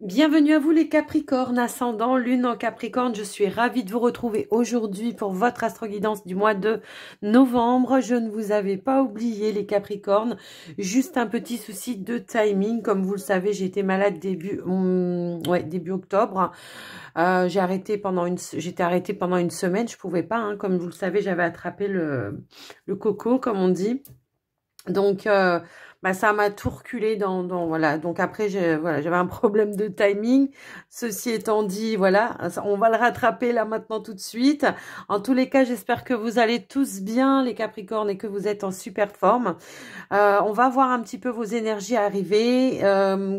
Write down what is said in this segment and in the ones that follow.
Bienvenue à vous les Capricornes, ascendant Lune en Capricorne. Je suis ravie de vous retrouver aujourd'hui pour votre astro-guidance du mois de novembre. Je ne vous avais pas oublié les Capricornes, juste un petit souci de timing. Comme vous le savez, j'ai été malade début octobre. J'étais arrêtée pendant une semaine, je pouvais pas, hein. Comme vous le savez, j'avais attrapé le coco, comme on dit. Donc, ça m'a tout reculé voilà. Donc après, j'avais un problème de timing. Ceci étant dit, voilà, on va le rattraper là maintenant tout de suite. En tous les cas, j'espère que vous allez tous bien, les Capricornes, et que vous êtes en super forme. On va voir un petit peu vos énergies arriver.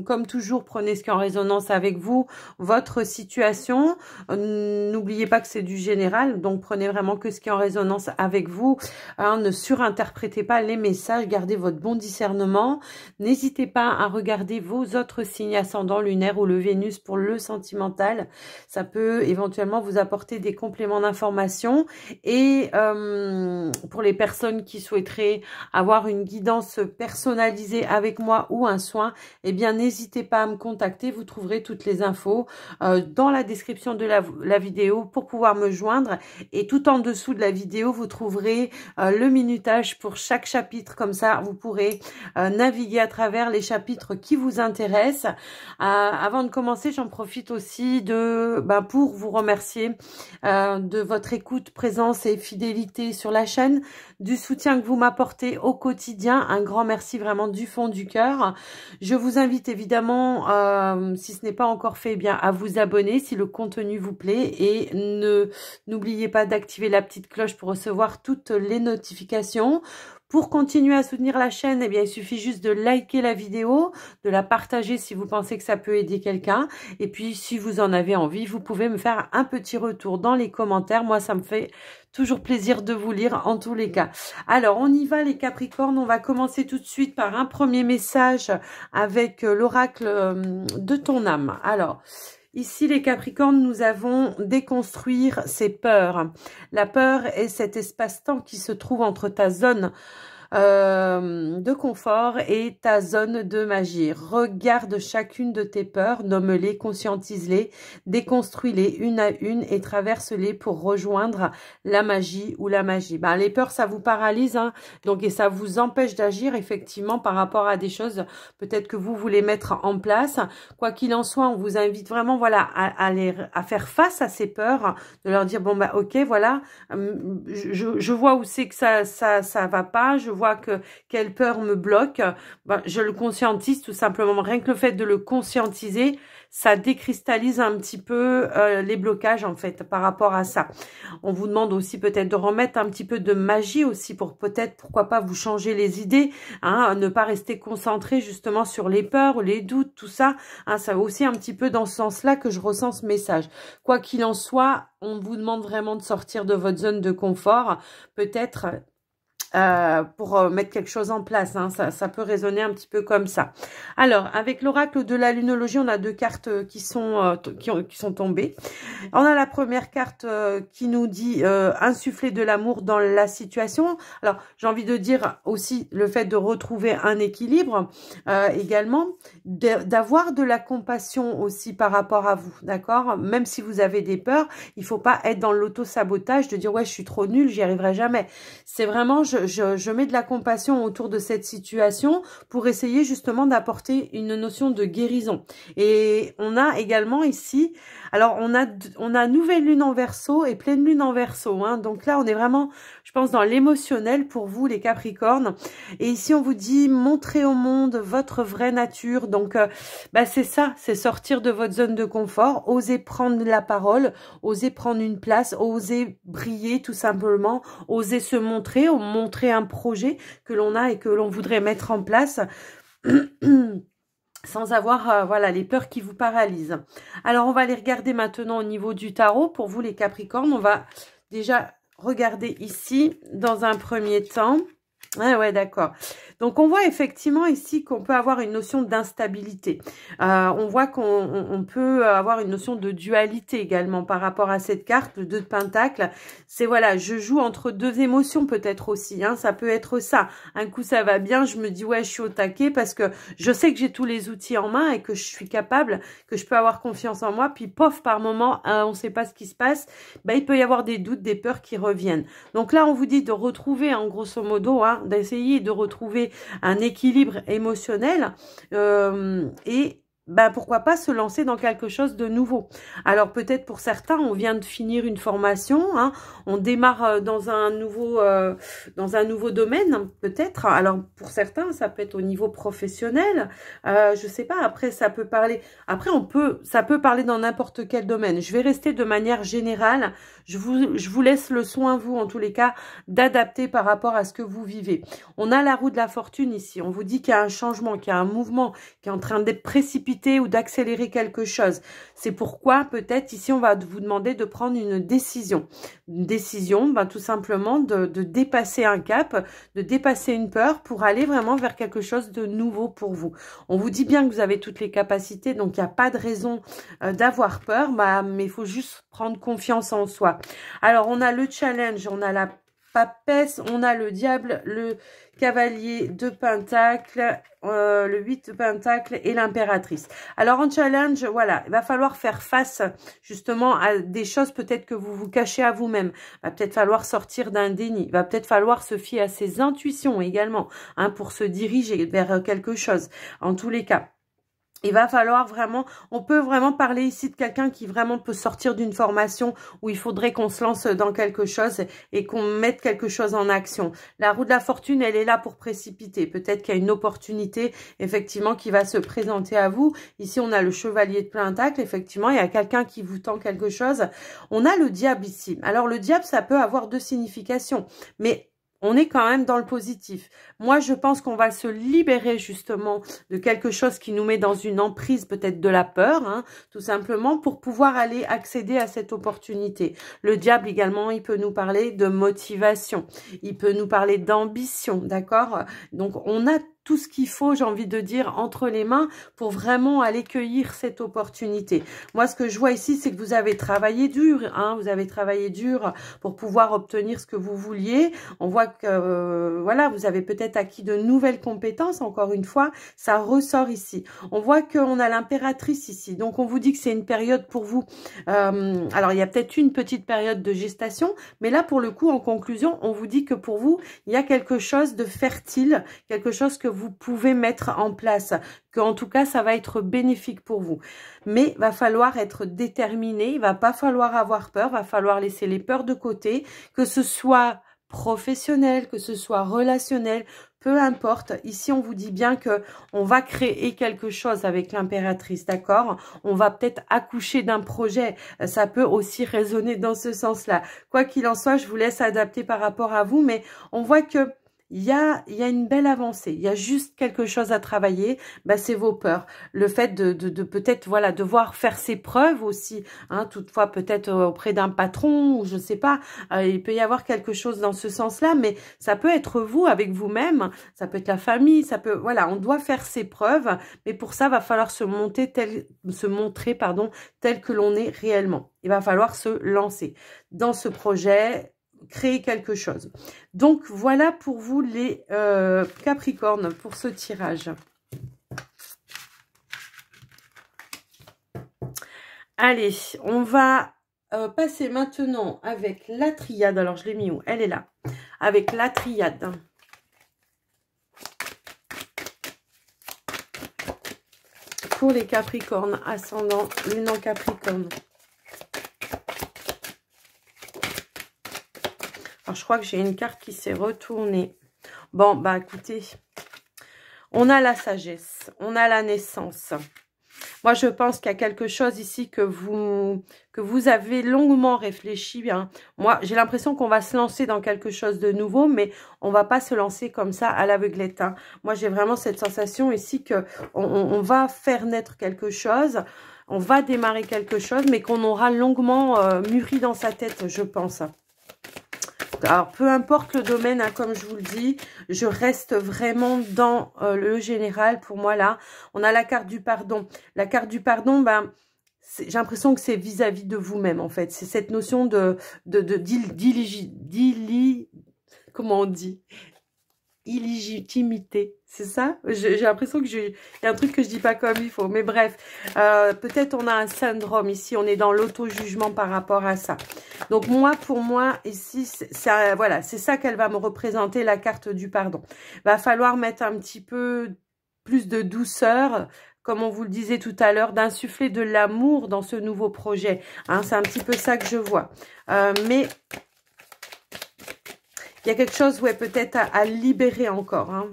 Comme toujours, prenez ce qui est en résonance avec vous, votre situation. N'oubliez pas que c'est du général, donc prenez vraiment que ce qui est en résonance avec vous. Ne surinterprétez pas les messages. Gardez votre bon discernement. N'hésitez pas à regarder vos autres signes ascendants lunaires ou le Vénus pour le sentimental. Ça peut éventuellement vous apporter des compléments d'information. Et pour les personnes qui souhaiteraient avoir une guidance personnalisée avec moi ou un soin, eh bien n'hésitez pas à me contacter. Vous trouverez toutes les infos dans la description de la vidéo pour pouvoir me joindre. Et tout en dessous de la vidéo, vous trouverez le minutage pour chaque chapitre. Comme ça, vous pourrez naviguer à travers les chapitres qui vous intéressent. Avant de commencer, j'en profite aussi pour vous remercier de votre écoute, présence et fidélité sur la chaîne, du soutien que vous m'apportez au quotidien. Un grand merci vraiment du fond du cœur. Je vous invite évidemment, si ce n'est pas encore fait, eh bien à vous abonner si le contenu vous plaît, et n'oubliez pas d'activer la petite cloche pour recevoir toutes les notifications. Pour continuer à soutenir la chaîne, eh bien, il suffit juste de liker la vidéo, de la partager si vous pensez que ça peut aider quelqu'un. Et puis, si vous en avez envie, vous pouvez me faire un petit retour dans les commentaires. Moi, ça me fait toujours plaisir de vous lire en tous les cas. Alors, on y va les Capricornes. On va commencer tout de suite par un premier message avec l'oracle de ton âme. Alors, ici, les Capricornes, nous avons déconstruire ses peurs. La peur est cet espace-temps qui se trouve entre ta zone de confort et ta zone de magie. Regarde chacune de tes peurs, nomme-les, conscientise-les, déconstruis-les une à une et traverse-les pour rejoindre la magie ou la magie. Les peurs, ça vous paralyse, hein, donc, et ça vous empêche d'agir effectivement par rapport à des choses peut-être que vous voulez mettre en place. Quoi qu'il en soit, on vous invite vraiment, voilà, à faire face à ces peurs, de leur dire bon ok, voilà, je vois où c'est que ça va pas, je vois que quelle peur me bloque, je le conscientise tout simplement. Rien que le fait de le conscientiser, ça décristallise un petit peu les blocages en fait par rapport à ça. On vous demande aussi peut-être de remettre un petit peu de magie aussi pour peut-être, pourquoi pas, vous changer les idées, hein, ne pas rester concentré justement sur les peurs, les doutes, tout ça, hein, ça va aussi un petit peu dans ce sens-là que je ressens ce message. Quoi qu'il en soit, on vous demande vraiment de sortir de votre zone de confort, peut-être pour mettre quelque chose en place, hein. Ça peut résonner un petit peu comme ça. Alors, avec l'oracle de la lunologie, on a deux cartes qui sont tombées. On a la première carte qui nous dit insuffler de l'amour dans la situation. Alors, j'ai envie de dire aussi le fait de retrouver un équilibre également, d'avoir de la compassion aussi par rapport à vous, d'accord? Même si vous avez des peurs, il faut pas être dans l'auto-sabotage de dire ouais, je suis trop nulle, j'y arriverai jamais. C'est vraiment, je mets de la compassion autour de cette situation pour essayer justement d'apporter une notion de guérison. Et on a également ici, alors on a nouvelle lune en Verseau et pleine lune en Verseau, hein. Donc là, on est vraiment, je pense, dans l'émotionnel pour vous, les Capricornes. Et ici, on vous dit montrer au monde votre vraie nature. Donc, c'est ça, c'est sortir de votre zone de confort, oser prendre la parole, oser prendre une place, oser briller tout simplement, oser se montrer un projet que l'on a et que l'on voudrait mettre en place sans avoir voilà, les peurs qui vous paralysent. Alors, on va les regarder maintenant au niveau du tarot. Pour vous, les Capricornes, on va déjà regarder ici dans un premier temps. Ah ouais, d'accord. Donc, on voit effectivement ici qu'on peut avoir une notion d'instabilité. On voit qu'on peut avoir une notion de dualité également par rapport à cette carte, le 2 de Pentacle. C'est voilà, je joue entre deux émotions peut-être aussi, hein, ça peut être ça. Un coup, ça va bien, je me dis ouais, je suis au taquet parce que je sais que j'ai tous les outils en main et que je suis capable, que je peux avoir confiance en moi. Puis, pof, par moment, on ne sait pas ce qui se passe. Ben, il peut y avoir des doutes, des peurs qui reviennent. Donc là, on vous dit de retrouver, en grosso modo, hein, d'essayer de retrouver un équilibre émotionnel et ben, pourquoi pas se lancer dans quelque chose de nouveau. Alors peut-être pour certains, on vient de finir une formation, hein, on démarre dans un nouveau domaine, peut-être. Alors pour certains, ça peut être au niveau professionnel, je sais pas. Après, ça peut parler. Après, ça peut parler dans n'importe quel domaine. Je vais rester de manière générale. Je vous laisse le soin, vous, en tous les cas, d'adapter par rapport à ce que vous vivez. On a la roue de la fortune ici. On vous dit qu'il y a un changement, qu'il y a un mouvement qui est en train d'être précipité ou d'accélérer quelque chose. C'est pourquoi peut-être ici on va vous demander de prendre une décision. Une décision, ben, tout simplement de dépasser un cap, de dépasser une peur pour aller vraiment vers quelque chose de nouveau pour vous. On vous dit bien que vous avez toutes les capacités, donc il n'y a pas de raison d'avoir peur, mais il faut juste prendre confiance en soi. Alors on a le challenge, on a la papesse, on a le diable, le cavalier de pentacle, le 8 de pentacle et l'impératrice. Alors en challenge, voilà, il va falloir faire face justement à des choses peut-être que vous vous cachez à vous-même. Il va peut-être falloir sortir d'un déni. Il va peut-être falloir se fier à ses intuitions également, hein, pour se diriger vers quelque chose. En tous les cas, il va falloir vraiment, on peut vraiment parler ici de quelqu'un qui vraiment peut sortir d'une formation où il faudrait qu'on se lance dans quelque chose et qu'on mette quelque chose en action. La roue de la fortune, elle est là pour précipiter. Peut-être qu'il y a une opportunité, effectivement, qui va se présenter à vous. Ici, on a le chevalier de pentacle. Effectivement, il y a quelqu'un qui vous tend quelque chose. On a le diable ici. Alors, le diable, ça peut avoir deux significations. Mais on est quand même dans le positif. Moi, je pense qu'on va se libérer justement de quelque chose qui nous met dans une emprise, peut-être de la peur, hein, tout simplement, pour pouvoir aller accéder à cette opportunité. Le diable également, il peut nous parler de motivation. Il peut nous parler d'ambition, d'accord? Donc, on a tout ce qu'il faut, j'ai envie de dire, entre les mains pour vraiment aller cueillir cette opportunité. Moi, ce que je vois ici, c'est que vous avez travaillé dur, hein, vous avez travaillé dur pour pouvoir obtenir ce que vous vouliez. On voit que, voilà, vous avez peut-être acquis de nouvelles compétences, encore une fois, ça ressort ici. On voit qu'on a l'impératrice ici, donc on vous dit que c'est une période pour vous. Alors, il y a peut-être une petite période de gestation, mais là, pour le coup, en conclusion, on vous dit que pour vous, il y a quelque chose de fertile, quelque chose que vous pouvez mettre en place, que en tout cas ça va être bénéfique pour vous. Mais il va falloir être déterminé, il va pas falloir avoir peur, va falloir laisser les peurs de côté, que ce soit professionnel, que ce soit relationnel, peu importe. Ici, on vous dit bien que on va créer quelque chose avec l'impératrice, d'accord? On va peut-être accoucher d'un projet. Ça peut aussi résonner dans ce sens-là. Quoi qu'il en soit, je vous laisse adapter par rapport à vous, mais on voit que il y a une belle avancée, il y a juste quelque chose à travailler, bah, c'est vos peurs. Le fait de peut-être, voilà, devoir faire ses preuves aussi, hein, toutefois peut-être auprès d'un patron ou je sais pas, il peut y avoir quelque chose dans ce sens-là, mais ça peut être vous avec vous-même, ça peut être la famille, ça peut, voilà, on doit faire ses preuves, mais pour ça, va falloir se montrer, tel que l'on est réellement. Il va falloir se lancer dans ce projet, créer quelque chose. Donc, voilà pour vous les Capricornes pour ce tirage. Allez, on va passer maintenant avec la triade. Alors, je l'ai mis où? Elle est là. Avec la triade. Pour les Capricornes, ascendant, lune en Capricorne. Alors, je crois que j'ai une carte qui s'est retournée. Bon, bah écoutez, on a la sagesse, on a la naissance. Moi, je pense qu'il y a quelque chose ici que vous avez longuement réfléchi. Hein. Moi, j'ai l'impression qu'on va se lancer dans quelque chose de nouveau, mais on va pas se lancer comme ça à l'aveuglette. Hein. Moi, j'ai vraiment cette sensation ici que on va faire naître quelque chose, on va démarrer quelque chose, mais qu'on aura longuement mûri dans sa tête, je pense. importe. Alors, peu importe le domaine, hein, comme je vous le dis, je reste vraiment dans le général. Pour moi, là, on a la carte du pardon. La carte du pardon, ben, j'ai l'impression que c'est vis-à-vis de vous-même, en fait. C'est cette notion comment on dit? Illégitimité, c'est ça? J'ai l'impression que il y a un truc que je dis pas comme il faut, mais bref, peut-être on a un syndrome ici, on est dans l'auto-jugement par rapport à ça. Donc moi, pour moi, ici, voilà, c'est ça qu'elle va me représenter, la carte du pardon. Va falloir mettre un petit peu plus de douceur, comme on vous le disait tout à l'heure, d'insuffler de l'amour dans ce nouveau projet. Hein, c'est un petit peu ça que je vois. Mais il y a quelque chose, ouais, peut-être à libérer encore, hein.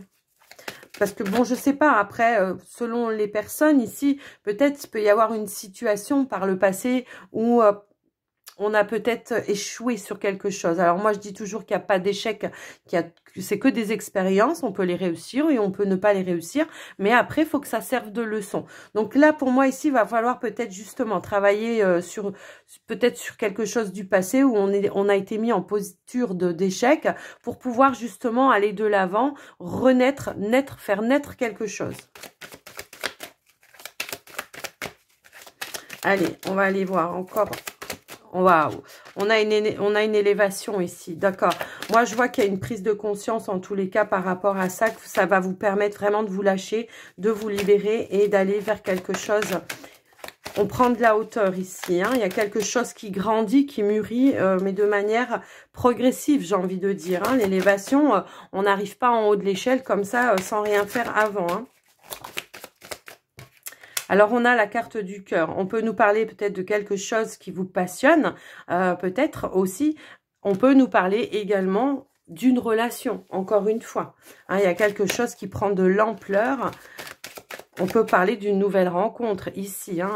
Parce que, bon, je sais pas, après, selon les personnes ici, peut-être il peut y avoir une situation par le passé où on a peut-être échoué sur quelque chose. Alors moi, je dis toujours qu'il n'y a pas d'échec, c'est que des expériences. On peut les réussir et on peut ne pas les réussir. Mais après, il faut que ça serve de leçon. Donc là, pour moi, ici, il va falloir peut-être justement travailler peut-être sur quelque chose du passé où on a été mis en posture d'échec pour pouvoir justement aller de l'avant, renaître, faire naître quelque chose. Allez, on va aller voir encore. Waouh, on a une élévation ici, d'accord. Moi, je vois qu'il y a une prise de conscience en tous les cas par rapport à ça, que ça va vous permettre vraiment de vous lâcher, de vous libérer et d'aller vers quelque chose. On prend de la hauteur ici, hein. Il y a quelque chose qui grandit, qui mûrit, mais de manière progressive, j'ai envie de dire. Hein. L'élévation, on n'arrive pas en haut de l'échelle comme ça, sans rien faire avant, hein. Alors, on a la carte du cœur. On peut nous parler peut-être de quelque chose qui vous passionne. Peut-être aussi, on peut nous parler également d'une relation, encore une fois. Hein, il y a quelque chose qui prend de l'ampleur. On peut parler d'une nouvelle rencontre ici, hein,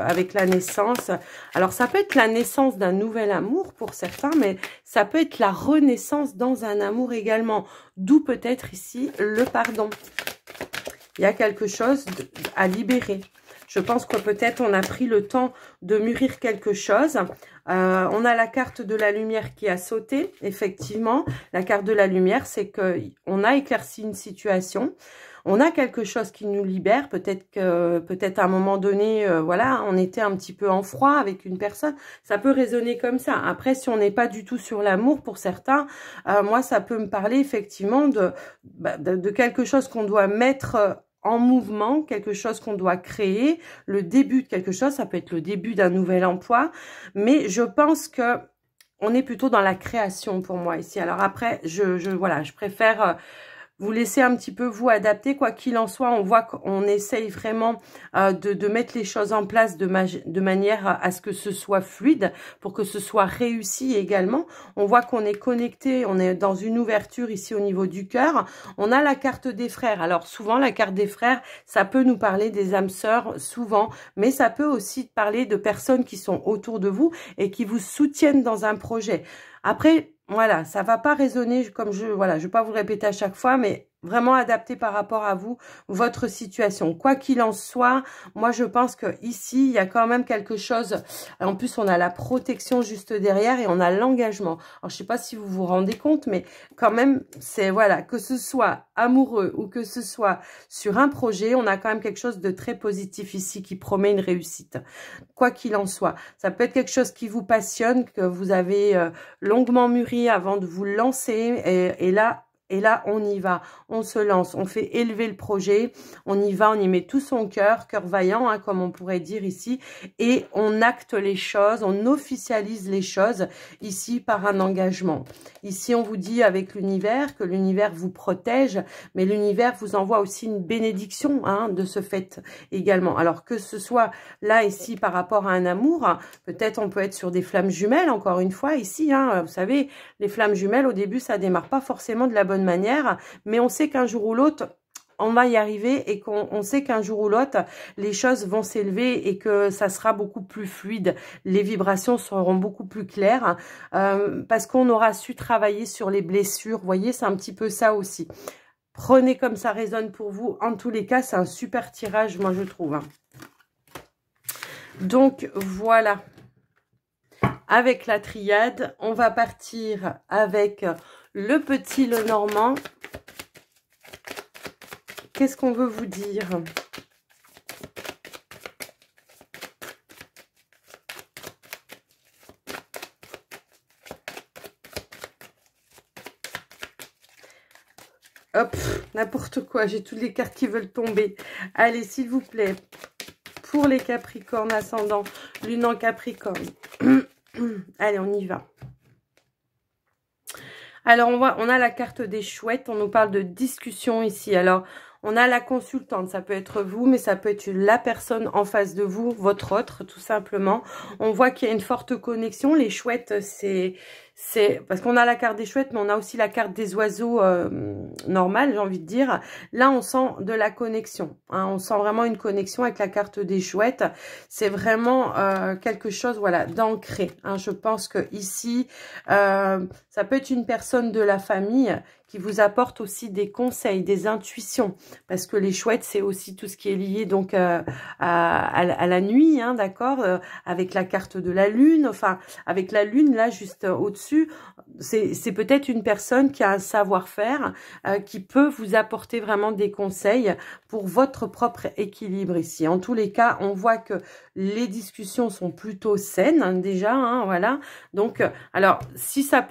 avec la naissance. Alors, ça peut être la naissance d'un nouvel amour pour certains, mais ça peut être la renaissance dans un amour également. D'où peut-être ici le pardon. Il y a quelque chose à libérer. Je pense que peut-être on a pris le temps de mûrir quelque chose. On a la carte de la lumière qui a sauté, effectivement. La carte de la lumière, c'est qu'on a éclairci une situation. On a quelque chose qui nous libère. Peut-être à un moment donné, voilà, on était un petit peu en froid avec une personne. Ça peut résonner comme ça. Après, si on n'est pas du tout sur l'amour, pour certains, moi, ça peut me parler effectivement de quelque chose qu'on doit mettre en mouvement, quelque chose qu'on doit créer, le début de quelque chose. Ça peut être le début d'un nouvel emploi. Mais je pense que on est plutôt dans la création pour moi ici. Alors après, voilà, je préfère vous laissez un petit peu vous adapter. Quoi qu'il en soit, on voit qu'on essaye vraiment de mettre les choses en place de manière à ce que ce soit fluide, pour que ce soit réussi également. On voit qu'on est connecté, on est dans une ouverture ici au niveau du cœur. On a la carte des frères. Alors souvent, la carte des frères, ça peut nous parler des âmes sœurs, souvent, mais ça peut aussi parler de personnes qui sont autour de vous et qui vous soutiennent dans un projet. Après, voilà, ça va pas résonner comme voilà, je vais pas vous le répéter à chaque fois, mais vraiment adapté par rapport à vous, votre situation. Quoi qu'il en soit, moi je pense que ici il y a quand même quelque chose. En plus, on a la protection juste derrière et on a l'engagement. Alors je sais pas si vous vous rendez compte, mais quand même, c'est voilà, que ce soit amoureux ou que ce soit sur un projet, on a quand même quelque chose de très positif ici qui promet une réussite. Quoi qu'il en soit, ça peut être quelque chose qui vous passionne, que vous avez longuement mûri avant de vous lancer et là, on y va, on se lance, on fait élever le projet, on y va, on y met tout son cœur vaillant, hein, comme on pourrait dire ici, et on acte les choses, on officialise les choses ici par un engagement. Ici, on vous dit avec l'univers que l'univers vous protège, mais l'univers vous envoie aussi une bénédiction, hein, de ce fait également. Alors que ce soit là, ici, par rapport à un amour, hein, peut-être on peut être sur des flammes jumelles, encore une fois, ici, hein, vous savez, les flammes jumelles, au début, ça démarre pas forcément de la bonne manière, mais on sait qu'un jour ou l'autre, on va y arriver et qu'on sait qu'un jour ou l'autre, les choses vont s'élever et que ça sera beaucoup plus fluide. Les vibrations seront beaucoup plus claires parce qu'on aura su travailler sur les blessures. Vous voyez, c'est un petit peu ça aussi. Prenez comme ça résonne pour vous. En tous les cas, c'est un super tirage, moi, je trouve. Donc, voilà. avec la triade. On va partir avec le petit Lenormand. Qu'est-ce qu'on veut vous dire? Hop, n'importe quoi, j'ai toutes les cartes qui veulent tomber. Allez, s'il vous plaît, pour les Capricornes ascendant, lune en Capricorne. Allez, on y va. Alors, on a la carte des chouettes. On nous parle de discussion ici. Alors, on a la consultante. Ça peut être vous, mais ça peut être la personne en face de vous, votre autre, tout simplement. On voit qu'il y a une forte connexion. Les chouettes, c'est parce qu'on a la carte des chouettes, mais on a aussi la carte des oiseaux normale, j'ai envie de dire. Là, on sent de la connexion. Hein, on sent vraiment une connexion avec la carte des chouettes. C'est vraiment quelque chose, voilà, d'ancré. Hein. Je pense que ici, ça peut être une personne de la famille qui vous apporte aussi des conseils, des intuitions. Parce que les chouettes, c'est aussi tout ce qui est lié donc à la nuit, hein, d'accord, avec la carte de la lune, enfin, avec la lune, là, juste au-dessus. C'est peut-être une personne qui a un savoir-faire, qui peut vous apporter vraiment des conseils pour votre propre équilibre ici. En tous les cas, on voit que les discussions sont plutôt saines, hein, déjà, hein, voilà. Donc, alors, si ça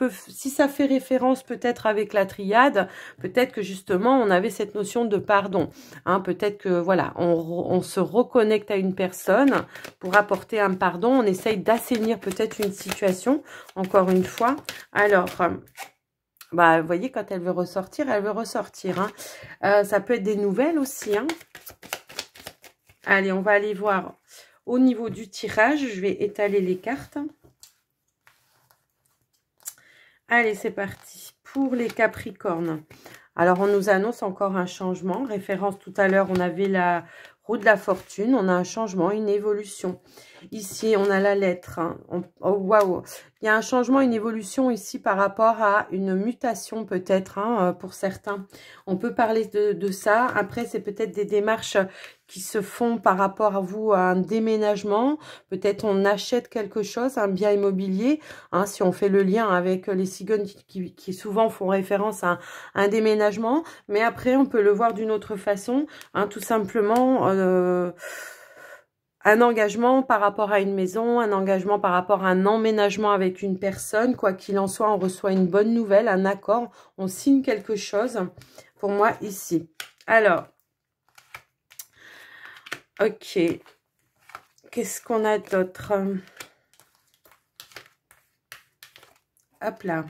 fait référence peut-être avec la triade, peut-être que justement, on avait cette notion de pardon. Hein, peut-être que, voilà, on se reconnecte à une personne pour apporter un pardon. On essaye d'assainir peut-être une situation, encore une fois. Alors, bah, vous voyez, quand elle veut ressortir, elle veut ressortir. Hein. Ça peut être des nouvelles aussi. Hein. Allez, on va aller voir au niveau du tirage. Je vais étaler les cartes. Allez, c'est parti. Pour les Capricornes. Alors, on nous annonce encore un changement. Référence tout à l'heure, on avait la roue de la fortune. On a un changement, une évolution. Ici, on a la lettre. Hein. Oh, waouh! Il y a un changement, une évolution ici par rapport à une mutation peut-être hein, pour certains. On peut parler de ça. Après, c'est peut-être des démarches qui se font par rapport à vous à un déménagement. Peut-être on achète quelque chose, un bien immobilier. Hein, si on fait le lien avec les cigognes qui souvent font référence à un déménagement. Mais après, on peut le voir d'une autre façon. Hein, tout simplement... un engagement par rapport à une maison, un engagement par rapport à un emménagement avec une personne. Quoi qu'il en soit, on reçoit une bonne nouvelle, un accord. On signe quelque chose pour moi ici. Alors, ok. Qu'est-ce qu'on a d'autre? Hop là.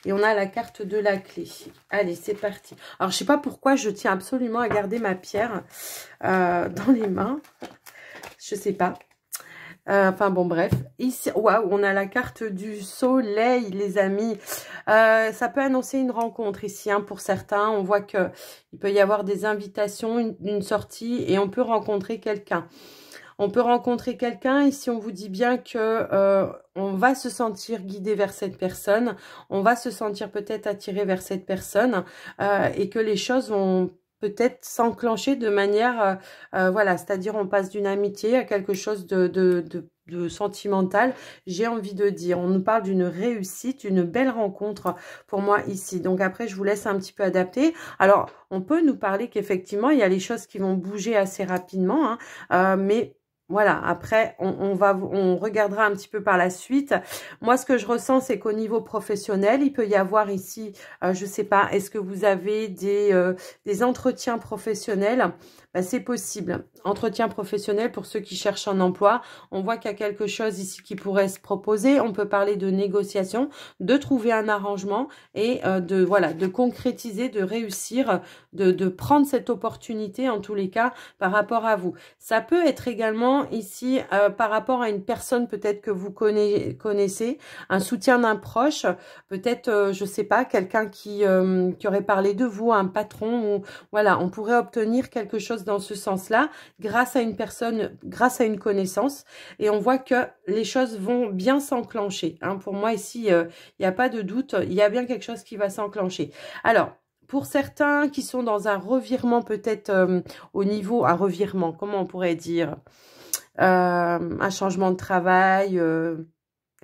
Et on a la carte de la clé. Allez, c'est parti. Alors, je sais pas pourquoi je tiens absolument à garder ma pierre dans les mains. Je sais pas. Enfin bon, bref. Ici, waouh, on a la carte du soleil, les amis. Ça peut annoncer une rencontre ici, hein, pour certains. On voit que il peut y avoir des invitations, une sortie, et on peut rencontrer quelqu'un. On peut rencontrer quelqu'un, ici on vous dit bien que on va se sentir guidé vers cette personne. On va se sentir peut-être attiré vers cette personne. Et que les choses vont... peut-être s'enclencher de manière, voilà, c'est-à-dire on passe d'une amitié à quelque chose de sentimental, j'ai envie de dire. On nous parle d'une réussite, une belle rencontre pour moi ici. Donc après, je vous laisse un petit peu adapter. Alors, on peut nous parler qu'effectivement, il y a les choses qui vont bouger assez rapidement, hein, mais... Voilà, après, on regardera un petit peu par la suite. Moi, ce que je ressens, c'est qu'au niveau professionnel, il peut y avoir ici, je sais pas, est-ce que vous avez des entretiens professionnels? Ben, c'est possible. Entretien professionnel pour ceux qui cherchent un emploi. On voit qu'il y a quelque chose ici qui pourrait se proposer. On peut parler de négociation, de trouver un arrangement et de concrétiser, de réussir, de prendre cette opportunité en tous les cas par rapport à vous. Ça peut être également ici par rapport à une personne peut-être que vous connaissez, un soutien d'un proche, peut-être, je sais pas, quelqu'un qui aurait parlé de vous, un patron, ou voilà, on pourrait obtenir quelque chose dans ce sens-là, grâce à une personne, grâce à une connaissance, et on voit que les choses vont bien s'enclencher. Hein. Pour moi, ici, il n'y a pas de doute, il y a bien quelque chose qui va s'enclencher. Alors, pour certains qui sont dans un revirement, peut-être au niveau, un revirement, comment on pourrait dire, un changement de travail,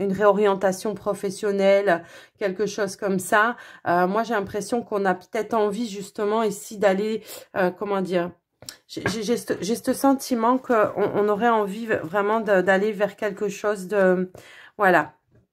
une réorientation professionnelle, quelque chose comme ça. Moi, j'ai l'impression qu'on a peut-être envie justement ici d'aller, comment dire, j'ai ce sentiment qu'on aurait envie vraiment d'aller vers quelque chose de, voilà.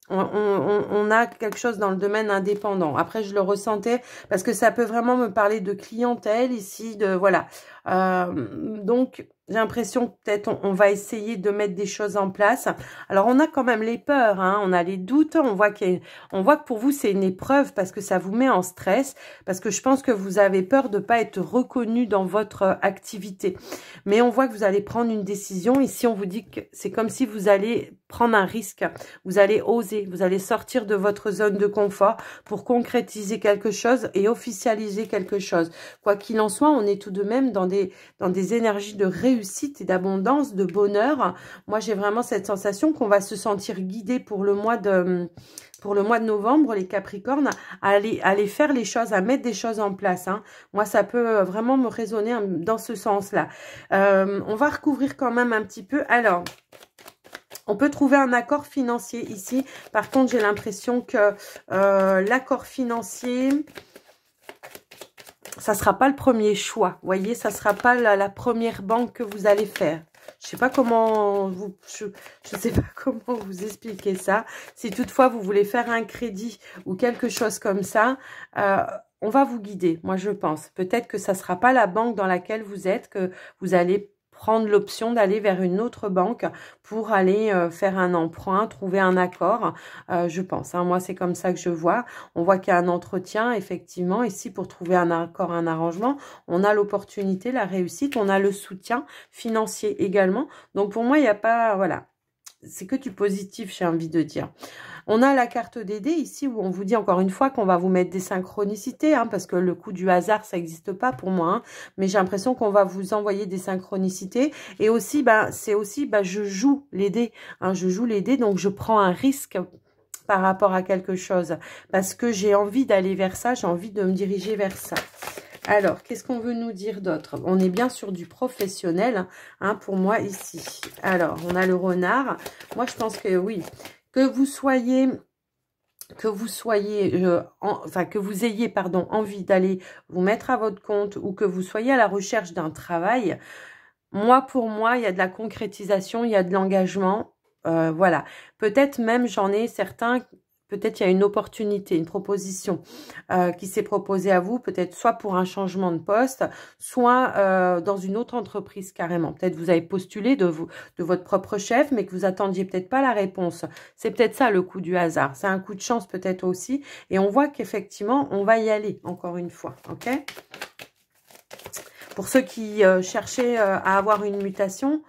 On a quelque chose dans le domaine indépendant. Après, je le ressentais parce que ça peut vraiment me parler de clientèle ici, de voilà. Donc, j'ai l'impression que peut-être on va essayer de mettre des choses en place. Alors, on a quand même les peurs, hein, on a les doutes. On voit que pour vous, c'est une épreuve parce que ça vous met en stress, parce que je pense que vous avez peur de pas être reconnu dans votre activité. Mais on voit que vous allez prendre une décision. Ici, on vous dit que c'est comme si vous allez prendre un risque. Vous allez oser, vous allez sortir de votre zone de confort pour concrétiser quelque chose et officialiser quelque chose. Quoi qu'il en soit, on est tout de même dans des énergies de réussite et d'abondance, de bonheur. Moi, j'ai vraiment cette sensation qu'on va se sentir guidé pour le mois de novembre, les Capricornes, à aller faire les choses, à mettre des choses en place. Hein. Moi, ça peut vraiment me résonner dans ce sens-là. On va recouvrir quand même un petit peu. Alors, on peut trouver un accord financier ici. Par contre, j'ai l'impression que l'accord financier, ça ne sera pas le premier choix. Vous voyez, ça ne sera pas la première banque que vous allez faire. Je sais pas comment je sais pas comment vous expliquer ça. Si toutefois vous voulez faire un crédit ou quelque chose comme ça, on va vous guider, moi je pense. Peut-être que ça sera pas la banque dans laquelle vous êtes, que vous allez prendre l'option d'aller vers une autre banque pour aller faire un emprunt, trouver un accord, je pense. Hein, moi, c'est comme ça que je vois. On voit qu'il y a un entretien, effectivement, ici, pour trouver un accord, un arrangement. On a l'opportunité, la réussite, on a le soutien financier également. Donc, pour moi, il n'y a pas... Voilà, c'est que du positif, j'ai envie de dire. On a la carte des dés ici où on vous dit encore une fois qu'on va vous mettre des synchronicités, hein, parce que le coup du hasard, ça n'existe pas pour moi. Hein, mais j'ai l'impression qu'on va vous envoyer des synchronicités. Et aussi, c'est aussi, je joue les dés. Hein, je joue les dés, donc je prends un risque par rapport à quelque chose. Parce que j'ai envie d'aller vers ça, j'ai envie de me diriger vers ça. Alors, qu'est-ce qu'on veut nous dire d'autre? On est bien sur du professionnel, hein, pour moi, ici. Alors, on a le renard. Moi, je pense que oui, que vous ayez envie d'aller vous mettre à votre compte ou que vous soyez à la recherche d'un travail, pour moi, il y a de la concrétisation, il y a de l'engagement. Voilà. Peut-être même, j'en ai certains... Peut-être il y a une opportunité, une proposition qui s'est proposée à vous, peut-être soit pour un changement de poste, soit dans une autre entreprise carrément. Peut-être vous avez postulé de votre propre chef, mais que vous attendiez peut-être pas la réponse. C'est peut-être ça le coup du hasard. C'est un coup de chance peut-être aussi. Et on voit qu'effectivement, on va y aller encore une fois. Ok ? Pour ceux qui cherchaient à avoir une mutation,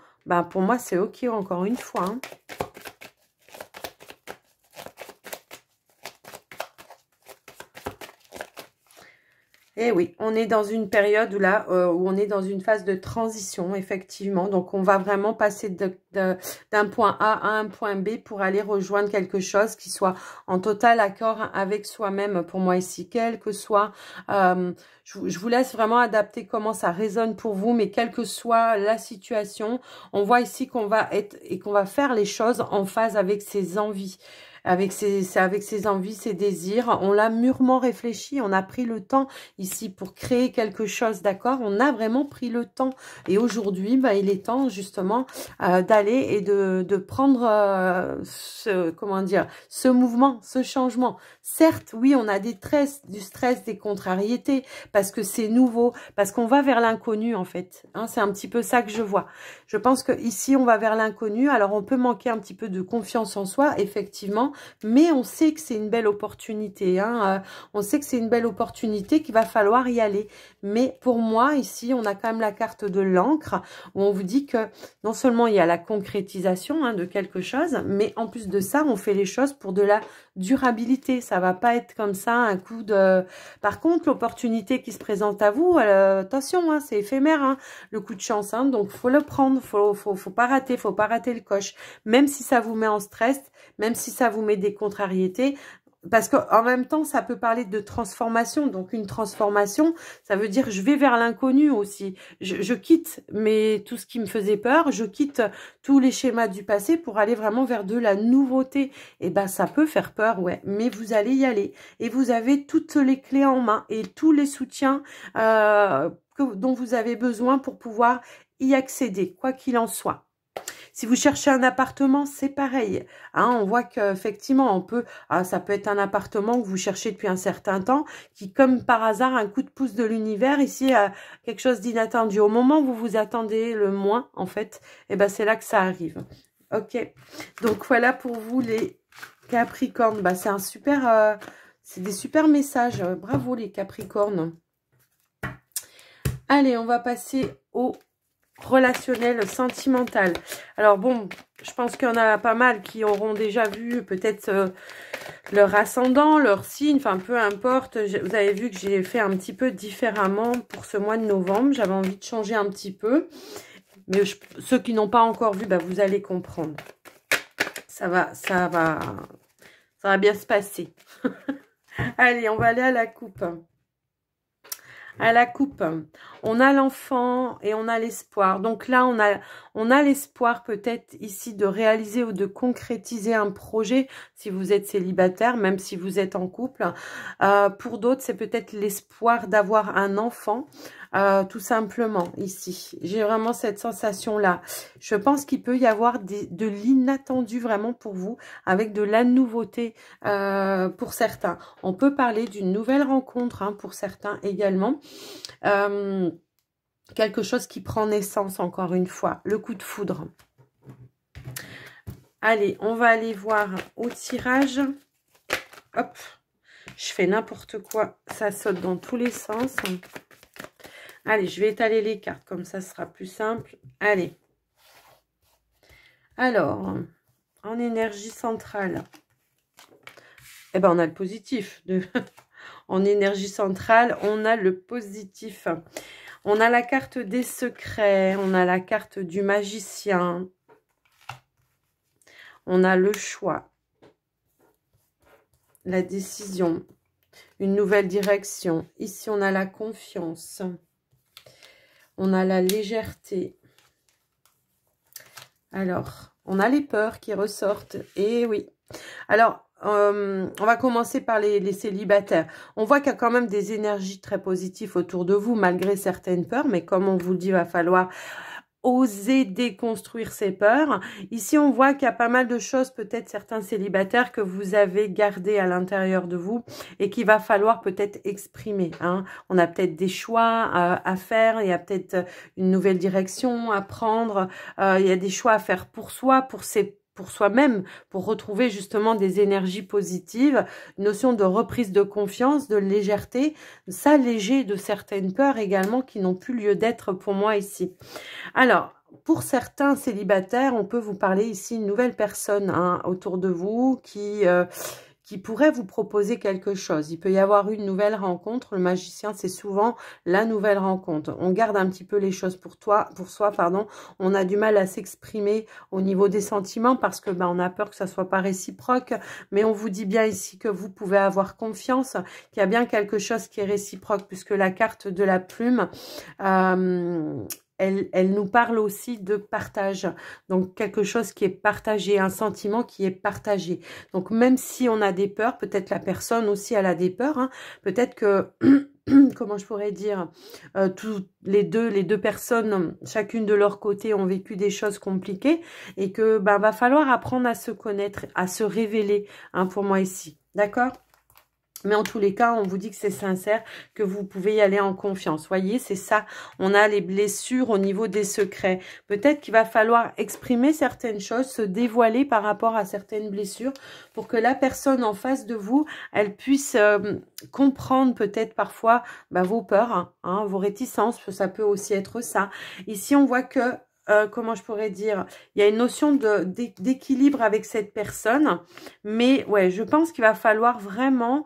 pour moi, c'est ok encore une fois. Hein. Et oui, on est dans une période où on est dans une phase de transition, effectivement. Donc, on va vraiment passer d'un point A à un point B pour aller rejoindre quelque chose qui soit en total accord avec soi-même. Pour moi ici, quel que soit... je vous laisse vraiment adapter comment ça résonne pour vous, mais quelle que soit la situation, on voit ici qu'on va faire les choses en phase avec ses envies. Avec ses envies, ses désirs. On l'a mûrement réfléchi, on a pris le temps ici pour créer quelque chose, d'accord? On a vraiment pris le temps. Et aujourd'hui, il est temps justement d'aller et de prendre ce mouvement, ce changement. Certes, oui, on a du stress, des contrariétés, parce que c'est nouveau, parce qu'on va vers l'inconnu en fait. Hein, c'est un petit peu ça que je vois. Je pense que ici, on va vers l'inconnu. Alors, on peut manquer un petit peu de confiance en soi, effectivement, mais on sait que c'est une belle opportunité. Hein, on sait que c'est une belle opportunité qu'il va falloir y aller. Mais pour moi, ici, on a quand même la carte de l'encre où on vous dit que non seulement il y a la concrétisation de quelque chose, mais en plus de ça, on fait les choses pour de la durabilité. Ça va pas être comme ça un coup de... Par contre, l'opportunité qui se présente à vous, attention, hein, c'est éphémère, hein, le coup de chance. Hein, donc, faut le prendre, faut pas rater le coche. Même si ça vous met en stress, même si ça vous met des contrariétés, parce qu'en même temps, ça peut parler de transformation. Donc, une transformation, ça veut dire je vais vers l'inconnu aussi. Je quitte tout ce qui me faisait peur, je quitte tous les schémas du passé pour aller vraiment vers de la nouveauté. Et ben, ça peut faire peur, ouais, mais vous allez y aller. Et vous avez toutes les clés en main et tous les soutiens dont vous avez besoin pour pouvoir y accéder, quoi qu'il en soit. Si vous cherchez un appartement, c'est pareil. Hein, on voit qu'effectivement, ça peut être un appartement que vous cherchez depuis un certain temps, qui, comme par hasard, un coup de pouce de l'univers, ici, quelque chose d'inattendu. Au moment où vous vous attendez le moins, en fait, et ben c'est là que ça arrive. Ok. Donc voilà pour vous les Capricornes. Bah, c'est c'est des super messages. Bravo les Capricornes. Allez, on va passer au relationnel, sentimental. Alors bon, je pense qu'il y en a pas mal qui auront déjà vu peut-être leur ascendant, leur signe, enfin peu importe. Vous avez vu que j'ai fait un petit peu différemment pour ce mois de novembre. J'avais envie de changer un petit peu. Mais ceux qui n'ont pas encore vu, bah, vous allez comprendre. Ça va bien se passer. Allez, on va aller à la coupe. À la coupe, on a l'enfant et on a l'espoir. Donc là, on a l'espoir peut-être ici de réaliser ou de concrétiser un projet si vous êtes célibataire, même si vous êtes en couple. Pour d'autres, c'est peut-être l'espoir d'avoir un enfant, tout simplement ici. J'ai vraiment cette sensation-là. Je pense qu'il peut y avoir de l'inattendu vraiment pour vous, avec de la nouveauté pour certains. On peut parler d'une nouvelle rencontre hein, pour certains également. Quelque chose qui prend naissance encore une fois, le coup de foudre. Allez, on va aller voir au tirage. Hop, je fais n'importe quoi, ça saute dans tous les sens. Allez, je vais étaler les cartes, comme ça ce sera plus simple. Allez. Alors, en énergie centrale, eh ben on a le positif. En énergie centrale, on a le positif. On a la carte des secrets, on a la carte du magicien. On a le choix, la décision, une nouvelle direction. Ici, on a la confiance. On a la légèreté. Alors, on a les peurs qui ressortent. Et oui. Alors, on va commencer par les célibataires. On voit qu'il y a quand même des énergies très positives autour de vous, malgré certaines peurs. Mais comme on vous le dit, il va falloir oser déconstruire ces peurs. Ici, on voit qu'il y a pas mal de choses, peut-être certains célibataires, que vous avez gardées à l'intérieur de vous et qu'il va falloir peut-être exprimer. Hein. On a peut-être des choix à faire, il y a peut-être une nouvelle direction à prendre, il y a des choix à faire pour soi, pour soi-même, pour retrouver justement des énergies positives, une notion de reprise de confiance, de légèreté, s'alléger de certaines peurs également qui n'ont plus lieu d'être pour moi ici. Alors, pour certains célibataires, on peut vous parler ici une nouvelle personne hein, autour de vous qui pourrait vous proposer quelque chose. Il peut y avoir une nouvelle rencontre. Le magicien, c'est souvent la nouvelle rencontre. On garde un petit peu les choses pour soi, pardon. On a du mal à s'exprimer au niveau des sentiments parce que on a peur que ça soit pas réciproque. Mais on vous dit bien ici que vous pouvez avoir confiance, qu'il y a bien quelque chose qui est réciproque puisque la carte de la plume, elle nous parle aussi de partage. Donc, quelque chose qui est partagé, un sentiment qui est partagé. Donc, même si on a des peurs, peut-être la personne aussi, elle a des peurs. Hein, peut-être que, comment je pourrais dire, les deux personnes, chacune de leur côté, ont vécu des choses compliquées et que va falloir apprendre à se connaître, à se révéler, hein, pour moi ici. D'accord ? Mais en tous les cas, on vous dit que c'est sincère, que vous pouvez y aller en confiance. Voyez, c'est ça. On a les blessures au niveau des secrets. Peut-être qu'il va falloir exprimer certaines choses, se dévoiler par rapport à certaines blessures pour que la personne en face de vous, elle puisse comprendre peut-être parfois vos peurs, hein, vos réticences. Ça peut aussi être ça. Ici, on voit que comment je pourrais dire, il y a une notion d'équilibre avec cette personne, mais ouais, je pense qu'il va falloir vraiment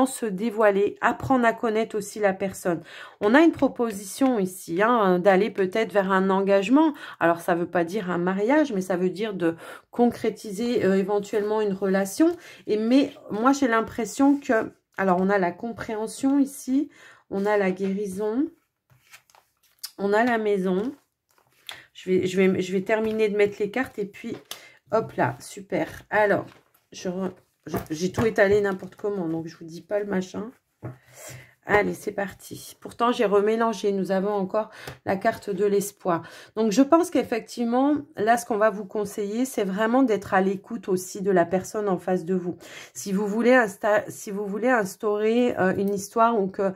se dévoiler, apprendre à connaître aussi la personne. On a une proposition ici, hein, d'aller peut-être vers un engagement. Alors, ça veut pas dire un mariage, mais ça veut dire de concrétiser éventuellement une relation. Mais moi, j'ai l'impression que, alors, on a la compréhension ici, on a la guérison, on a la maison. Je vais terminer de mettre les cartes et puis, hop là, super. Alors, j'ai tout étalé n'importe comment, donc je vous dis pas le machin. Allez, c'est parti. Pourtant, j'ai remélangé. Nous avons encore la carte de l'espoir. Donc, je pense qu'effectivement, là, ce qu'on va vous conseiller, c'est vraiment d'être à l'écoute aussi de la personne en face de vous. Si vous voulez instaurer une histoire où que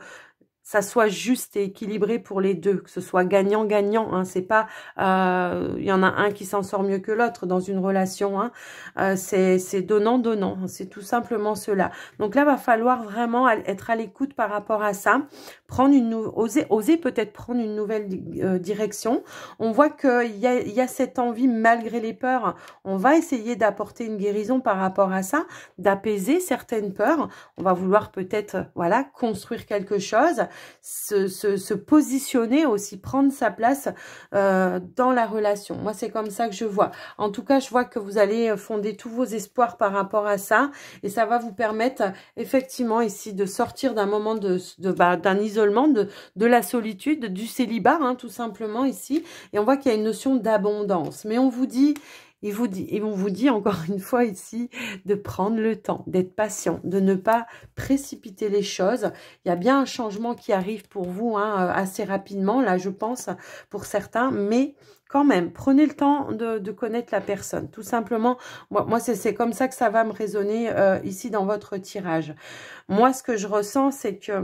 ça soit juste et équilibré pour les deux, que ce soit gagnant-gagnant, hein, c'est pas, il y en a un qui s'en sort mieux que l'autre dans une relation, hein, c'est donnant-donnant, c'est tout simplement cela. Donc là, va falloir vraiment être à l'écoute par rapport à ça, prendre oser peut-être prendre une nouvelle direction. On voit qu'il y a cette envie, malgré les peurs, on va essayer d'apporter une guérison par rapport à ça, d'apaiser certaines peurs. On va vouloir peut-être, voilà, construire quelque chose, se positionner aussi, prendre sa place dans la relation. Moi, c'est comme ça que je vois. En tout cas, je vois que vous allez fonder tous vos espoirs par rapport à ça, et ça va vous permettre effectivement ici de sortir d'un moment d'un isolement, de la solitude, du célibat, hein, tout simplement ici. Et on voit qu'il y a une notion d'abondance. Mais on vous dit... on vous dit encore une fois ici de prendre le temps, d'être patient, de ne pas précipiter les choses. Il y a bien un changement qui arrive pour vous, hein, assez rapidement, là je pense, pour certains, mais quand même, prenez le temps de connaître la personne. Tout simplement, moi c'est comme ça que ça va me résonner ici dans votre tirage. Moi, ce que je ressens, c'est que...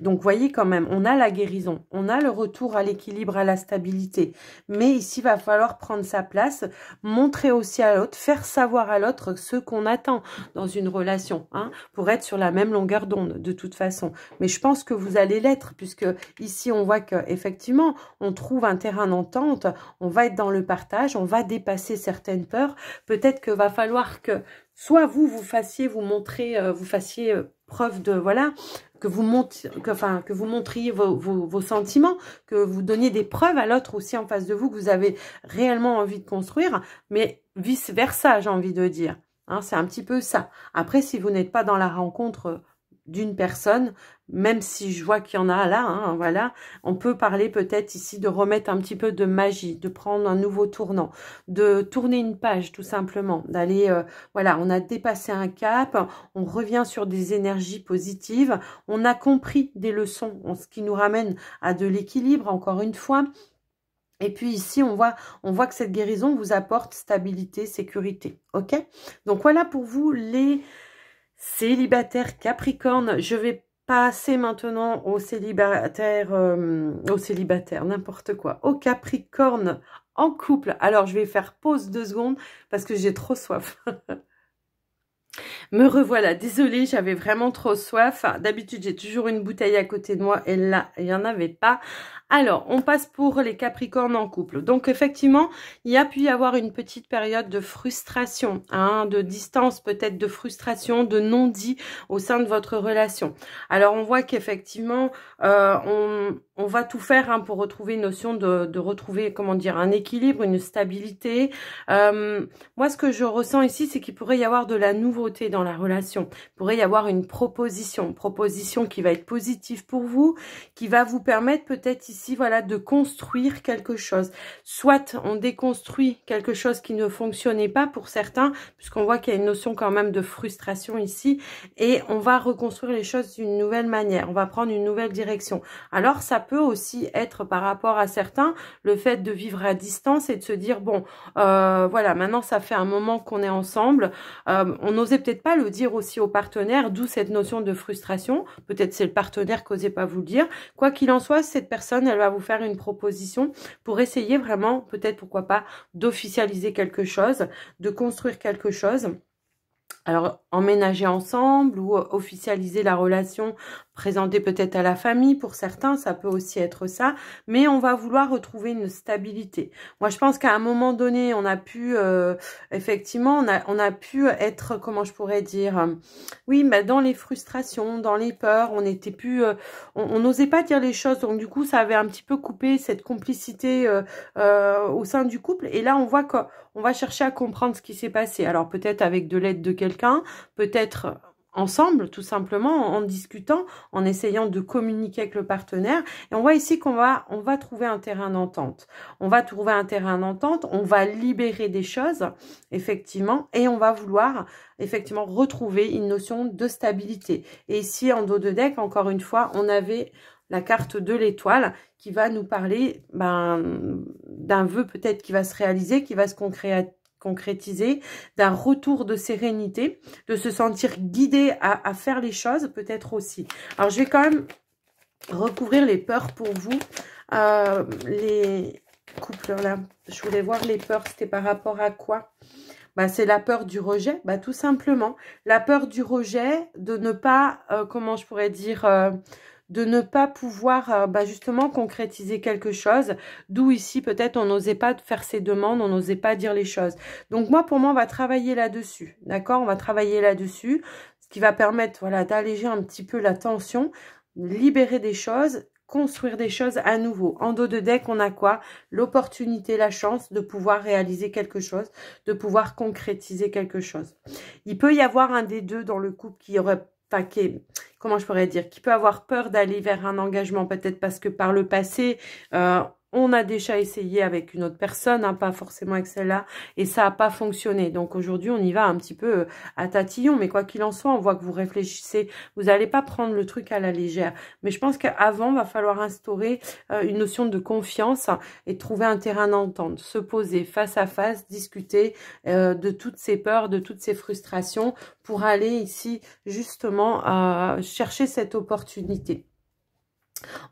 Donc, voyez quand même, on a la guérison, on a le retour à l'équilibre, à la stabilité. Mais ici, il va falloir prendre sa place, montrer aussi à l'autre, faire savoir à l'autre ce qu'on attend dans une relation, hein, pour être sur la même longueur d'onde, de toute façon. Mais je pense que vous allez l'être, puisque ici, on voit qu'effectivement, on trouve un terrain d'entente, on va être dans le partage, on va dépasser certaines peurs. Peut-être que va falloir que soit vous fassiez preuve de, voilà, que vous montriez vos sentiments, que vous donniez des preuves à l'autre aussi en face de vous que vous avez réellement envie de construire, mais vice versa, j'ai envie de dire. Hein, c'est un petit peu ça. Après, si vous n'êtes pas dans la rencontre d'une personne, même si je vois qu'il y en a là, hein, voilà, on peut parler peut-être ici de remettre un petit peu de magie, de prendre un nouveau tournant, de tourner une page tout simplement, d'aller, voilà, on a dépassé un cap, on revient sur des énergies positives, on a compris des leçons, ce qui nous ramène à de l'équilibre, encore une fois. Et puis ici, on voit que cette guérison vous apporte stabilité, sécurité, ok? Donc voilà pour vous les célibataires Capricorne. Je vais passer maintenant aux célibataires, n'importe quoi, aux Capricorne en couple. Alors, je vais faire pause 2 secondes parce que j'ai trop soif. Me revoilà, désolée, j'avais vraiment trop soif. D'habitude, j'ai toujours une bouteille à côté de moi et là, il n'y en avait pas. Alors, on passe pour les Capricornes en couple. Donc, effectivement, il y a pu y avoir une petite période de frustration, hein, de distance, peut-être de frustration, de non-dit au sein de votre relation. Alors, on voit qu'effectivement, on va tout faire, hein, pour retrouver une notion de retrouver, comment dire, un équilibre, une stabilité. Moi, ce que je ressens ici, c'est qu'il pourrait y avoir de la nouveauté dans la relation. Il pourrait y avoir une proposition qui va être positive pour vous, qui va vous permettre peut-être ici, voilà, de construire quelque chose. Soit on déconstruit quelque chose qui ne fonctionnait pas pour certains, puisqu'on voit qu'il y a une notion quand même de frustration ici, et on va reconstruire les choses d'une nouvelle manière. On va prendre une nouvelle direction. Alors, ça peut aussi être par rapport à certains, le fait de vivre à distance et de se dire, bon, voilà, maintenant ça fait un moment qu'on est ensemble. On n'osait peut-être pas le dire aussi au partenaire, d'où cette notion de frustration. Peut-être c'est le partenaire qui n'osait pas vous le dire. Quoi qu'il en soit, cette personne, elle va vous faire une proposition pour essayer vraiment, peut-être pourquoi pas, d'officialiser quelque chose, de construire quelque chose. Alors, emménager ensemble ou officialiser la relation, présenter peut-être à la famille, pour certains, ça peut aussi être ça, mais on va vouloir retrouver une stabilité. Moi, je pense qu'à un moment donné, on a pu, effectivement, on a pu être, comment je pourrais dire, oui, mais dans les frustrations, dans les peurs, on n'était plus, on n'osait pas dire les choses, donc du coup, ça avait un petit peu coupé cette complicité au sein du couple, et là, on voit que on va chercher à comprendre ce qui s'est passé. Alors peut-être avec de l'aide de quelqu'un, peut-être ensemble, tout simplement, en discutant, en essayant de communiquer avec le partenaire. Et on voit ici qu'on on va trouver un terrain d'entente. On va trouver un terrain d'entente, on va libérer des choses, effectivement, et on va vouloir, effectivement, retrouver une notion de stabilité. Et ici, en dos de deck, encore une fois, on avait la carte de l'étoile qui va nous parler d'un vœu peut-être qui va se réaliser, qui va se concrétiser, d'un retour de sérénité, de se sentir guidé à faire les choses peut-être aussi. Alors je vais quand même recouvrir les peurs pour vous, les couples là. Je voulais voir les peurs, c'était par rapport à quoi? C'est la peur du rejet, tout simplement. La peur du rejet, de ne pas, comment je pourrais dire, de ne pas pouvoir justement concrétiser quelque chose, d'où ici peut-être on n'osait pas faire ses demandes, on n'osait pas dire les choses. Donc moi, pour moi, on va travailler là-dessus, d'accord? On va travailler là-dessus, ce qui va permettre, voilà, d'alléger un petit peu la tension, libérer des choses, construire des choses à nouveau. En dos de deck, on a quoi? L'opportunité, la chance de pouvoir réaliser quelque chose, de pouvoir concrétiser quelque chose. Il peut y avoir un des deux dans le couple qui aurait, comment je pourrais dire, qui peut avoir peur d'aller vers un engagement, peut-être parce que par le passé, on a déjà essayé avec une autre personne, pas forcément avec celle-là, et ça n'a pas fonctionné. Donc aujourd'hui, on y va un petit peu à tatillon, mais quoi qu'il en soit, on voit que vous réfléchissez, vous n'allez pas prendre le truc à la légère. Mais je pense qu'avant, il va falloir instaurer une notion de confiance et trouver un terrain d'entente, se poser face à face, discuter de toutes ces peurs, de toutes ces frustrations, pour aller ici justement chercher cette opportunité.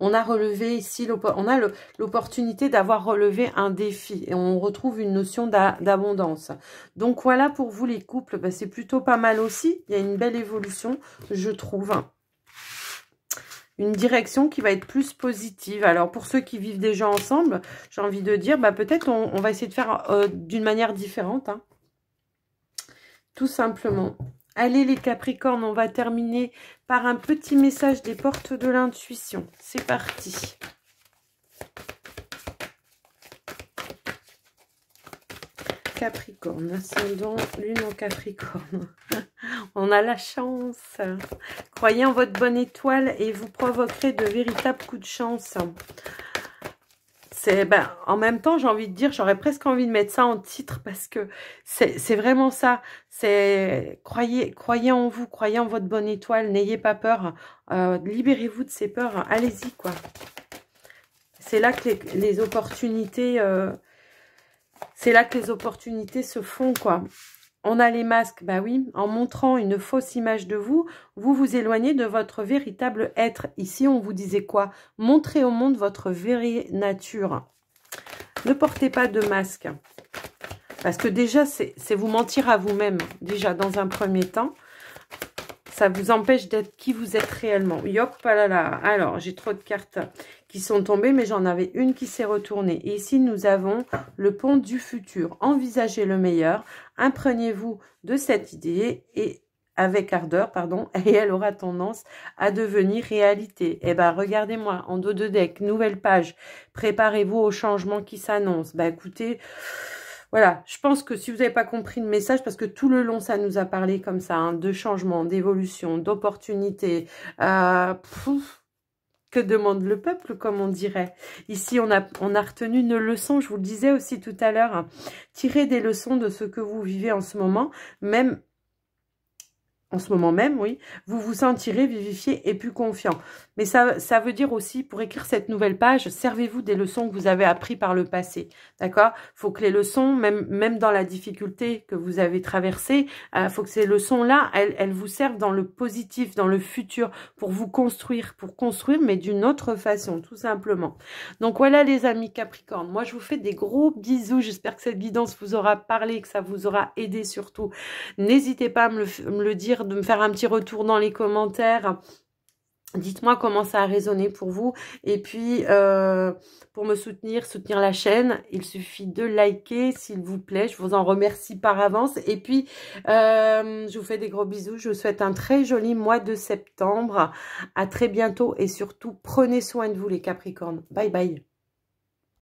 On a relevé ici, on a l'opportunité d'avoir relevé un défi et on retrouve une notion d'abondance. Donc voilà pour vous les couples, c'est plutôt pas mal aussi. Il y a une belle évolution, je trouve. Une direction qui va être plus positive. Alors pour ceux qui vivent déjà ensemble, j'ai envie de dire, peut-être on va essayer de faire d'une manière différente. Tout simplement. Allez les Capricornes, on va terminer par un petit message des portes de l'intuition. C'est parti. Capricorne, ascendant, lune en Capricorne. On a la chance. Croyez en votre bonne étoile et vous provoquerez de véritables coups de chance. En même temps, j'ai envie de dire, j'aurais presque envie de mettre ça en titre parce que c'est vraiment ça. C'est croyez en vous, croyez en votre bonne étoile, n'ayez pas peur. Libérez-vous de ces peurs, allez-y quoi. C'est là que les opportunités, se font quoi. On a les masques, oui, en montrant une fausse image de vous, vous vous éloignez de votre véritable être. Ici, on vous disait quoi? Montrez au monde votre vraie nature. Ne portez pas de masque. Parce que déjà, c'est vous mentir à vous-même. Déjà, dans un premier temps, ça vous empêche d'être qui vous êtes réellement. Yop, là. Alors, j'ai trop de cartes qui sont tombées, mais j'en avais une qui s'est retournée. Et ici, nous avons le pont du futur. Envisagez le meilleur. Imprégnez-vous de cette idée et avec ardeur, et elle aura tendance à devenir réalité. Regardez-moi, en dos de deck, nouvelle page. Préparez-vous au changement qui s'annonce. Écoutez... Voilà, je pense que si vous n'avez pas compris le message, parce que tout le long, ça nous a parlé comme ça, de changement, d'évolution, d'opportunité. Que demande le peuple, comme on dirait. Ici, on a retenu une leçon, je vous le disais aussi tout à l'heure. Tirez des leçons de ce que vous vivez en ce moment, oui. Vous vous sentirez vivifié et plus confiant. Mais ça veut dire aussi, pour écrire cette nouvelle page, servez-vous des leçons que vous avez apprises par le passé. D'accord? Faut que les leçons, même dans la difficulté que vous avez traversée, faut que ces leçons-là, elles vous servent dans le positif, dans le futur, pour vous construire, mais d'une autre façon, tout simplement. Donc voilà les amis Capricorne, moi je vous fais des gros bisous, j'espère que cette guidance vous aura parlé, que ça vous aura aidé surtout. N'hésitez pas à me le dire, de me faire un petit retour dans les commentaires. Dites-moi comment ça a résonné pour vous. Et puis, pour me soutenir la chaîne, il suffit de liker, s'il vous plaît. Je vous en remercie par avance. Et puis, je vous fais des gros bisous. Je vous souhaite un très joli mois de septembre. À très bientôt. Et surtout, prenez soin de vous les Capricornes. Bye bye.